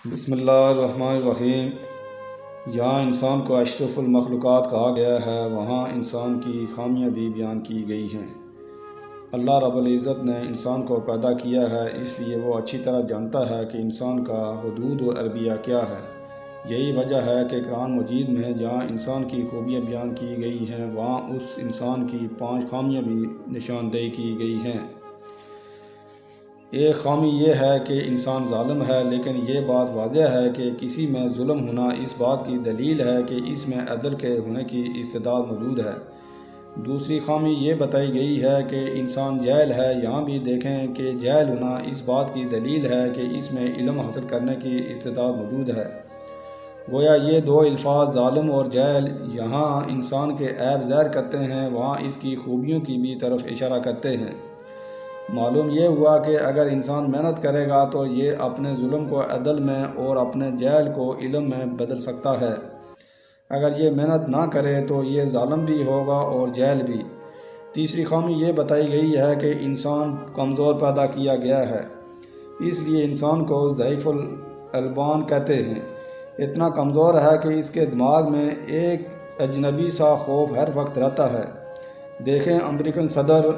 بسم اللہ الرحمن الرحیم۔ جہاں انسان کو اشرف المخلوقات کہا گیا ہے، وہاں انسان کی خامیاں بھی بیان کی گئی ہیں۔ اللہ رب العزت نے انسان کو پیدا کیا ہے، اس لیے وہ اچھی طرح جانتا ہے کہ انسان کا حدود و عربیہ کیا ہے۔ یہی وجہ ہے کہ قرآن مجید میں جہاں انسان کی خوبیاں بیان کی گئی ہیں، وہاں اس انسان کی 5 خامیاں بھی نشاندہی کی گئی ہیں۔ ایک خامی یہ ہے کہ انسان ظالم ہے، لیکن یہ بات واضح ہے کہ کسی میں ظلم ہونا اس بات کی دلیل ہے کہ اس میں عدل کے ہونے کی استعداد موجود ہے۔ دوسری خامی یہ بتائی گئی ہے کہ انسان جاہل ہے، یہاں بھی دیکھیں کہ جاہل ہونا اس بات کی دلیل ہے کہ اس میں علم حاصل کرنے کی استعداد موجود ہے۔ گویا یہ 2 الفاظ ظالم اور جاہل یہاں انسان کے عیب ظاہر کرتے ہیں، وہاں اس کی خوبیوں کی بھی طرف اشارہ کرتے ہیں۔ معلوم یہ ہوا کہ اگر انسان محنت کرے گا تو یہ اپنے ظلم کو عدل میں اور اپنے جہل کو علم میں بدل سکتا ہے۔ اگر یہ محنت نہ کرے تو یہ ظالم بھی ہوگا اور جاہل بھی۔ تیسری خامی یہ بتائی گئی ہے کہ انسان کمزور پیدا کیا گیا ہے، اس لیے انسان کو ضعیف الالبان کہتے ہیں۔ اتنا کمزور ہے کہ اس کے دماغ میں ایک اجنبی سا خوف ہر وقت رہتا ہے۔ دیکھیں، امریکن صدر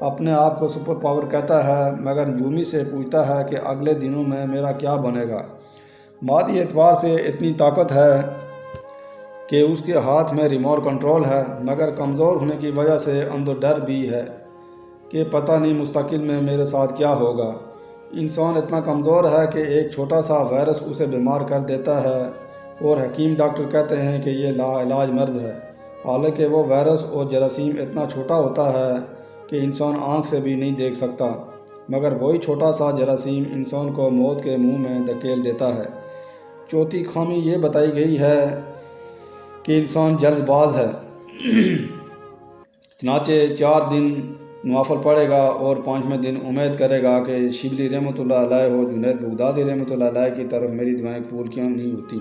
اپنے آپ کو سپر پاور کہتا ہے، مگر نجومی سے پوچھتا ہے کہ اگلے دنوں میں میرا کیا بنے گا۔ مادی اعتبار سے اتنی طاقت ہے کہ اس کے ہاتھ میں ریموٹ کنٹرول ہے، مگر کمزور ہونے کی وجہ سے اندر ڈر بھی ہے کہ پتہ نہیں مستقبل میں میرے ساتھ کیا ہوگا۔ انسان اتنا کمزور ہے کہ ایک چھوٹا سا وائرس اسے بیمار کر دیتا ہے اور حکیم ڈاکٹر کہتے ہیں کہ یہ لا علاج مرض ہے، حالانکہ وہ وائرس اور جراثیم اتنا چھوٹا ہوتا ہے کہ انسان آنکھ سے بھی نہیں دیکھ سکتا، مگر وہی چھوٹا سا جراثیم انسان کو موت کے منہ میں دھکیل دیتا ہے۔ چوتھی خامی یہ بتائی گئی ہے کہ انسان جلد باز ہے، چنانچہ 4 دن نوافل پڑھے گا اور 5ویں دن امید کرے گا کہ شبلی رحمۃ اللہ علیہ ہو جنید بغدادی رحمۃ اللہ علیہ کی طرف میری دعائیں قبول کیوں نہیں ہوتی۔